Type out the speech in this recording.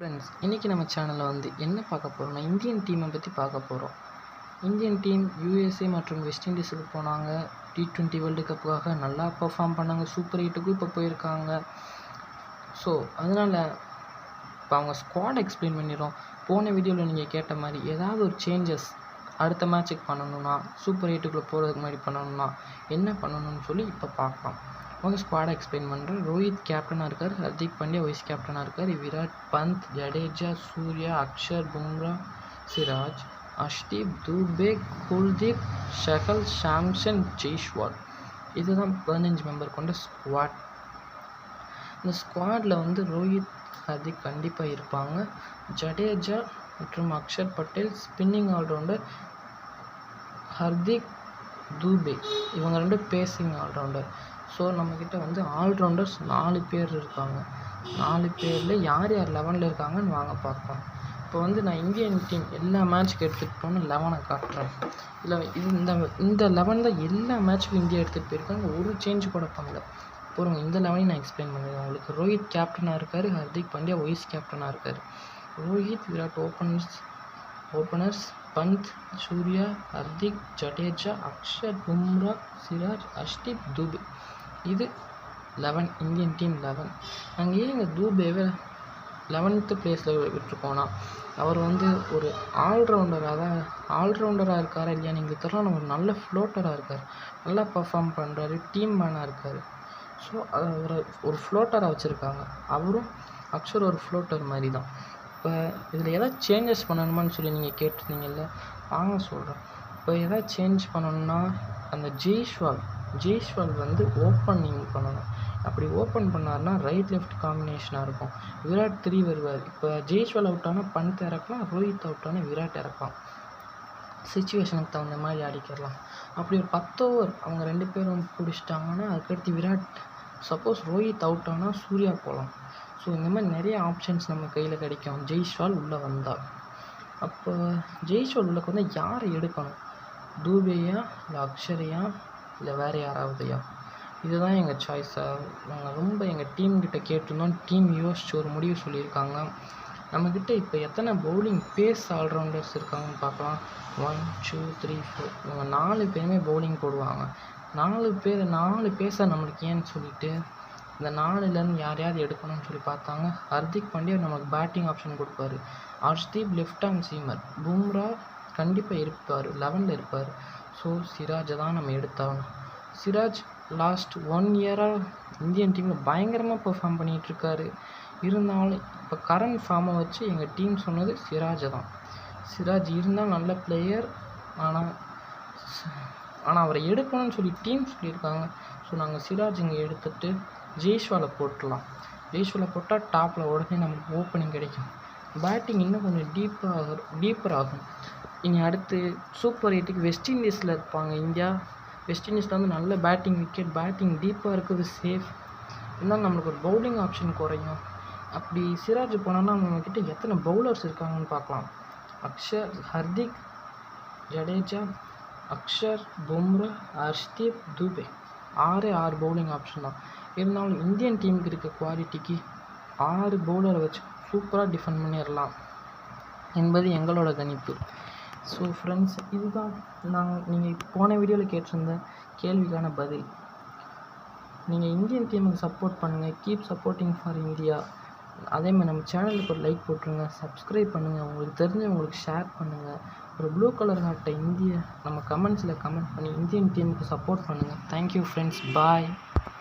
Friends, இன்றைக்கி நம்ம சேனலில் என்ன பார்க்க போகிறோம்னா இந்தியன் டீமை பற்றி பார்க்க போகிறோம். இந்தியன் டீம் USA மற்றும் வெஸ்ட் இண்டீஸுக்கு போனாங்க. T20 வேர்ல்டு கப்புக்காக நல்லா பர்ஃபார்ம் பண்ணாங்க. சூப்பர் 8க்கும் இப்போ போயிருக்காங்க. ஸோ அதனால் இப்போ அவங்க ஸ்குவாட் எக்ஸ்பிளைன் பண்ணிடுறோம். போன வீடியோவில் நீங்கள் கேட்ட மாதிரி ஏதாவது ஒரு சேஞ்சஸ் அடுத்த மேட்ச்சுக்கு பண்ணணுன்னா, சூப்பர் 8க்குள்ளே போகிறதுக்கு மாதிரி பண்ணணுன்னா என்ன பண்ணணும்னு சொல்லி இப்போ பார்க்கலாம். அவங்க ஸ்குவாடை எக்ஸ்பிளைன் பண்ணுறேன். ரோஹித் கேப்டனாக இருக்கார், ஹர்திக் பாண்டியா வைஸ் கேப்டனாக இருக்கார், விராட், பந்த், ஜடேஜா, சூர்யா, அக்ஷர், பும்ரா, சிராஜ், அஷ்தீப், தூபே, குல்தீப், ஷஹல், சாம்சன், ஜெய்ஸ்வால். இதுதான் 15 மெம்பர் கொண்ட ஸ்குவாட். இந்த ஸ்குவாடில் ரோஹித், ஹர்திக் கண்டிப்பாக இருப்பாங்க. ஜடேஜா மற்றும் அக்ஷர் பட்டேல் ஸ்பின்னிங் ஆல்ரவுண்டர், ஹர்திக், தூபே இவங்க 2 பேசிங் ஆல்ரவுண்டர். ஸோ நம்மக்கிட்ட ஆல்ரவுண்டர்ஸ் 4 பேர் இருக்காங்க. 4 பேரில் யார் யார் 11ல் இருக்காங்கன்னு வாங்க பார்க்கலாம். இப்போ நான் இந்தியன் டீம் எல்லா மேட்ச்சுக்கு எடுத்துகிட்டு போனால் 11 காட்டுறேன். இல்லை இந்த 11 தான் எல்லா மேட்ச்சுக்கும் இந்தியா எடுத்துகிட்டு போயிருக்காங்க. ஒரு சேஞ்ச் கூட பண்ணல. போகிறவங்க இந்த 11 நான் எக்ஸ்பிளைன் பண்ணுறேன் உங்களுக்கு. ரோஹித் கேப்டனாக இருக்கார், ஹர்திக் பாண்டியா வைஸ் கேப்டனாக இருக்கார். ரோஹித், விராட் ஓப்பனர்ஸ், பந்த், சூர்யா, ஹர்திக், ஜடேஜா, அக்ஷர், பும்ரா, சிராஜ், அஷ்தீப், தூபே. இது 11 இந்தியன் டீம் 11. நாங்கள் ஏன் இங்கே தூபேவை 11th பிளேஸில் விட்டுருக்கோன்னா, அவர் ஒரு ஆல்ரவுண்டராக இருக்காரா இல்லையா நீங்கள் தெரியல. ஒரு நல்ல ஃப்ளோட்டராக இருக்கார், நல்லா பர்ஃபார்ம் பண்ணுறாரு, டீம் மேனாக இருக்கார். ஸோ அவரை ஒரு ஃப்ளோட்டராக வச்சுருக்காங்க. அவரும் அக்ஷர் ஒரு ஃப்ளோட்டர் மாதிரி தான். இப்போ இதில் எதாவது சேஞ்சஸ் பண்ணணுமான்னு சொல்லி நீங்கள் கேட்டிருந்தீங்கல்ல, வாங்க சொல்கிறேன். இப்போ எதாவது சேஞ்ச் பண்ணணுன்னா அந்த ஜெய்ஸ்வால் ஓப்பனிங் பண்ணணும். அப்படி ஓப்பன் பண்ணார்னா ரைட் லெஃப்ட் காம்பினேஷனாக இருக்கும். விராட் 3 வருவார். இப்போ ஜெய்ஸ்வால் அவுட் ஆனால் பந்த் இறக்கலாம், ரோஹித் அவுட் ஆனால் விராட் இறக்கலாம். சிச்சுவேஷனுக்கு தகுந்த மாதிரி ஆடிக்கிறலாம். அப்படி ஒரு 10 ஓவர் அவங்க 2 பேரும் பிடிச்சிட்டாங்கன்னா அதுக்கடுத்து விராட், சப்போஸ் ரோஹித் அவுட் ஆனால் சூர்யா போகலாம். ஸோ இந்த மாதிரி நிறைய ஆப்ஷன்ஸ் நம்ம கையில் கிடைக்கும் ஜெய்ஸ்வால் உள்ளே வந்தால். அப்போ ஜெய்ஸ்வால் உள்ளே வந்தால் யாரை எடுக்கணும்? தூபேயா இல்லை அக்ஷரையா இல்லை வேறு யாராவதையா? இதுதான் எங்கள் சாய்ஸாக. நாங்கள் ரொம்ப எங்கள் டீம்கிட்ட கேட்டிருந்தோம். டீம் யோசிச்சு ஒரு முடிவு சொல்லியிருக்காங்க. நம்மக்கிட்ட இப்போ எத்தனை பவுலிங் பேஸ் ஆல்ரவுண்டர்ஸ் இருக்காங்கன்னு பார்க்கலாம். 1 2 3 4 இவங்க 4 பேருமே பவுலிங் போடுவாங்க. 4 பேஸாக நம்மளுக்கு ஏன்னு சொல்லிட்டு இந்த 4லேருந்து யாரையாவது எடுக்கணும்னு சொல்லி பார்த்தாங்க. ஹர்திக் பாண்டியா நமக்கு பேட்டிங் ஆப்ஷன் கொடுப்பாரு. Arshdeep left hand seamer. Bumrah கண்டிப்பாக இருப்பார், 11ல் இருப்பார். ஸோ சிராஜை தான் நம்ம எடுத்தாகணும். சிராஜ் லாஸ்ட் 1 இயராக இந்தியன் டீமில் பயங்கரமாக பெர்ஃபார்ம் பண்ணிகிட்ருக்காரு. இருந்தாலும் இப்போ கரண்ட் ஃபார்மை வச்சு எங்கள் டீம் சொன்னது சிராஜை தான். சிராஜ் இருந்தால் நல்ல பிளேயர், ஆனால் அவரை எடுக்கணும்னு சொல்லி டீம் சொல்லியிருக்காங்க. ஸோ நாங்கள் சிராஜ் இங்கே எடுத்துகிட்டு ஜெய்ஸ்வாலை போட்டுடலாம். ஜெய்ஸ்வாலை போட்டால் டாப்பில் உடனே நமக்கு ஓப்பனிங் கிடைக்கும். பேட்டிங் இன்னும் கொஞ்சம் டீப்பர் ஆகும். இனி அடுத்து சூப்பர் 8க்கு வெஸ்ட் இண்டீஸில் இருப்பாங்க இந்தியா. வெஸ்ட் இண்டீஸில் நல்ல பேட்டிங் டீப்பாக இருக்குது, சேஃப். இருந்தாலும் நம்மளுக்கு ஒரு பவுலிங் ஆப்ஷன் குறையும். அப்படி சிராஜ் போனோன்னா நம்மக்கிட்ட எத்தனை பவுலர்ஸ் இருக்காங்கன்னு பார்க்கலாம். அக்ஷர், ஹர்திக், ஜடேஜா, அக்ஷர், பும்ரா, அர்ஷ்தீப், தூபே 6 பவுலிங் ஆப்ஷன் தான். இருந்தாலும் இந்தியன் டீமுக்கு இருக்க குவாலிட்டிக்கு 6 பவுலரை வச்சு சூப்பராக டிஃபெண்ட் பண்ணிடலாம் என்பது எங்களோட கணிப்பு. ஸோ ஃப்ரெண்ட்ஸ், இதுதான் நீங்கள் போன வீடியோவில் கேட்டிருந்த கேள்விக்கான பதில். நீங்கள் இந்தியன் டீமுக்கு சப்போர்ட் பண்ணுங்கள். Keep supporting for India. அதேமாதிரி நம்ம சேனலுக்கு ஒரு லைக் போட்டுருங்க, சப்ஸ்கிரைப் பண்ணுங்கள், உங்களுக்கு தெரிஞ்சவங்களுக்கு ஷேர் பண்ணுங்கள். ஒரு ப்ளூ கலர் ஹார்ட்டை நம்ம கமெண்ட்ஸில் கமெண்ட் பண்ணி இந்தியன் டீமுக்கு சப்போர்ட் பண்ணுங்கள். தேங்க்யூ ஃப்ரெண்ட்ஸ், பாய்.